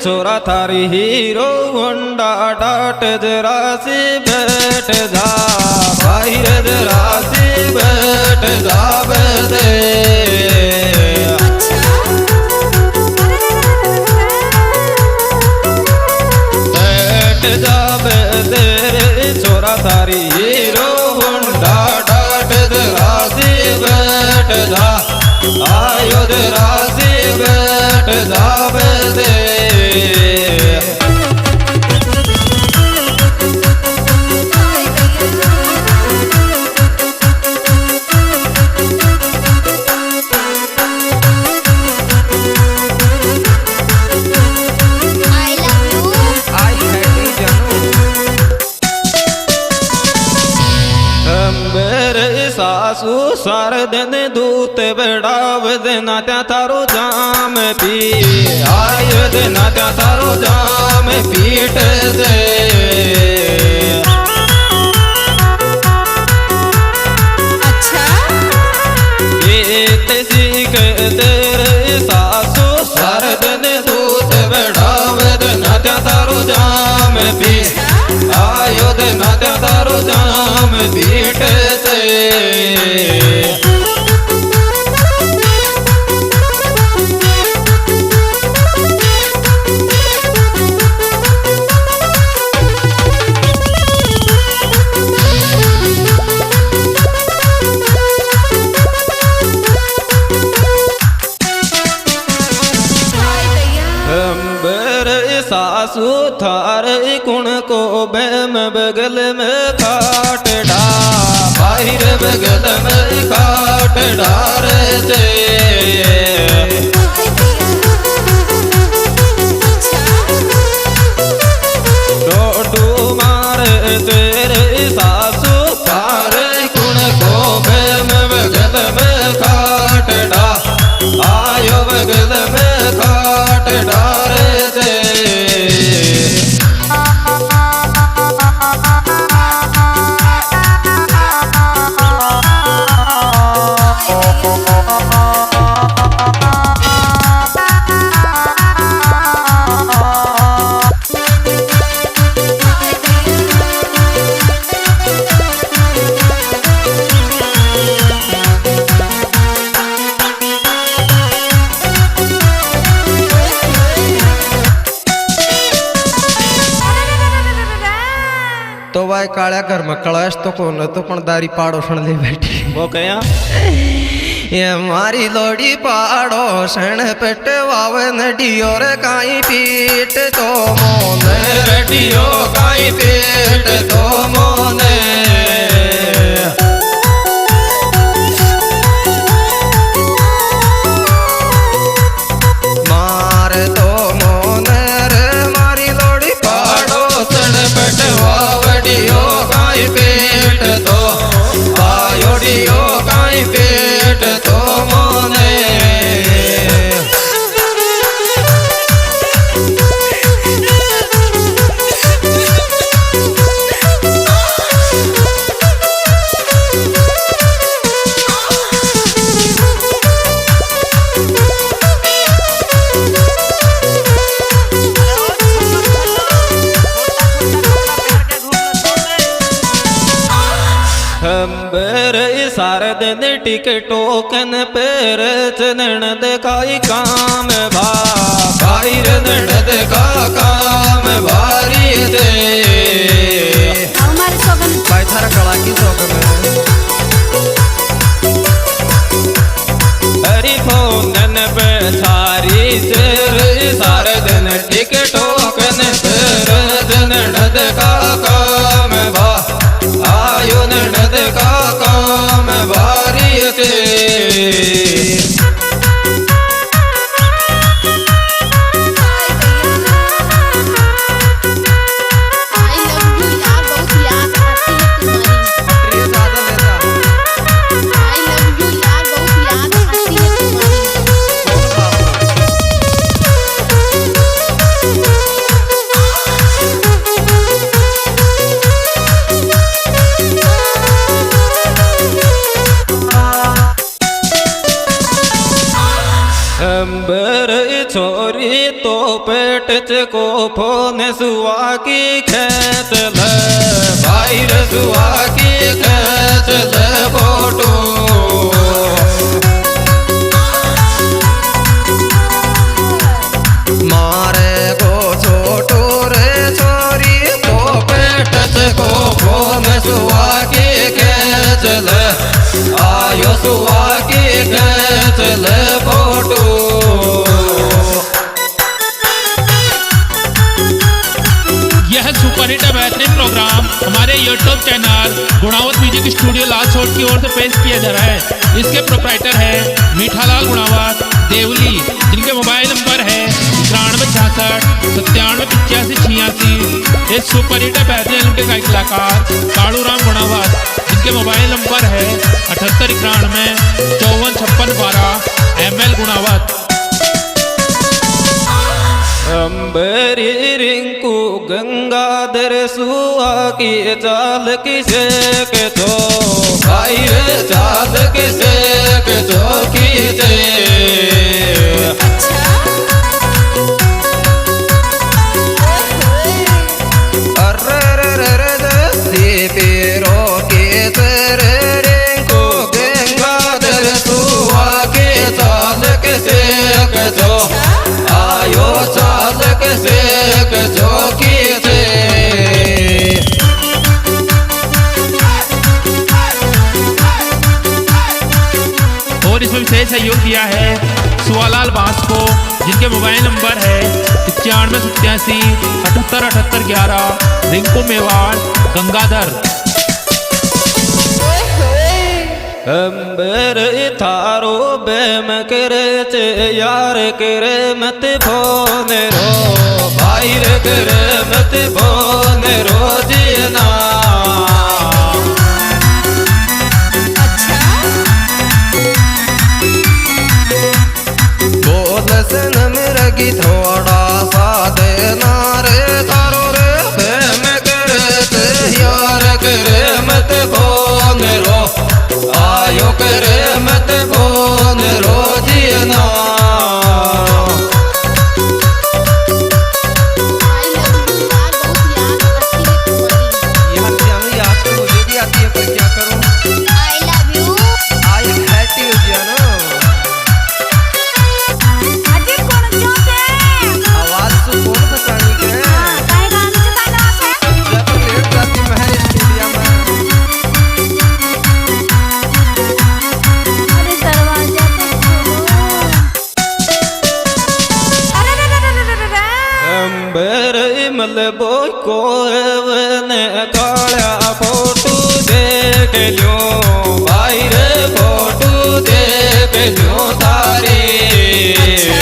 छोरा थारी hero Honda dot जरा सी बैठ जा बाहर जरा सी बैठ जा दे बैठ जा दे छोरा थारी हीरो होंडा डाट जरा सी बैठ जा आयो जरा सी बैठ जा दे सासू सार दिन दूत बड़ाव देना त्या तारो जाम पी आय देना त्या तारो जाम पीट दे अच्छा ये सीख तेरे सासू सार दिन दूत बड़ाव देना त्या तारो जाम पी आयो देना त्या तारो जाम पीट दे सासू थार कुण को बैम बगल में काट डा बाहर बगल में काट डार दे डोडू मार तेरे सासू थार कुण को बैम बगल में काट डा आयो बगल में काट डार दे तो भाई काळ्या घर में कलश तो कौन तो पण दारी पाड़ोसन ले बैठी वो कया ये मारी लोड़ी पाड़ोसन पेट वाव नडियो रे काई पीट तो मोने रडियो काई पेट तो मोने मार तो मोने रे मारी लोड़ी पाड़ोसन पेट वावडियो काई पेट तो आयोडियो काई पेट तो मोने सार दिन टिकटोकन पेर चनण दिखाई काम भा बाहर ननद का काम भारी दे हमारे सोगन भाई थारा कला की शौक में हरी फोनन पे सारी सिर सार दिन टिकटोकन पेर चनण का काम भा आयो ननद का काम भारी दे अंबर छोरी तो पेट को फोन सुआ की खेच ले भाई रे सुआ की खेच ले फोटो मारे को छोटो रे छोरी तो पेट को फोन सुआ की खेच ले आयो सुआ की खेच ले फोटो। यह सुपरहिट बेहतरीन प्रोग्राम हमारे YouTube channel Gunawat music studio Lalsot की ओर से पेश किया जा रहा है। इसके प्रोप्राइटर है मीठालाल गुणावत देवली, जिनके मोबाइल नंबर है 9366 978586। इस सुपरहिट बेहतरीन के गायक कलाकार कालूराम गुणावत, जिनके मोबाइल नंबर है 7891 545612 ML गुणावत। अंबरी रिंकू गंगाधर सुआ की चाल किसे के तो भाई रे चाल किसे के तो कीजे अच्छा अरे रे रे रे सी पीरो की तेरे रिंकू गंगाधर सुआ की चाल किसे के तो आयो चाल किसे के तो कीजे। और इसमें विशेष सहयोग दिया है सुवालाल बांस को, जिनके मोबाइल नंबर है 9587 787811 रिंकू मेवाड़ गंगाधर। अंबर थारो बेम करे चे यार करे मत फोन रो भाई रे करे मत फोन रो जीना अच्छा बोल सन मेरा की थोड़ा सा देना रे तारो रे बेम करे चे यार करे मत फोन रो आयो करे मत फोन रो जीना यार जानो याद तो मुझे भी आती है, पर क्या करूं I love you I hat you जानो। अजी कोण जोते आवाज तो कौन पहचानी के काय गाणं काय नाव है जब लेट जाती महल स्टूडियो में अरे दरवाजा तो खोलो अरे रे रे रे रे रे अंबर मलबो को ने काला फोटो देख लो भाई रे फोटो देख लो तारी अच्छा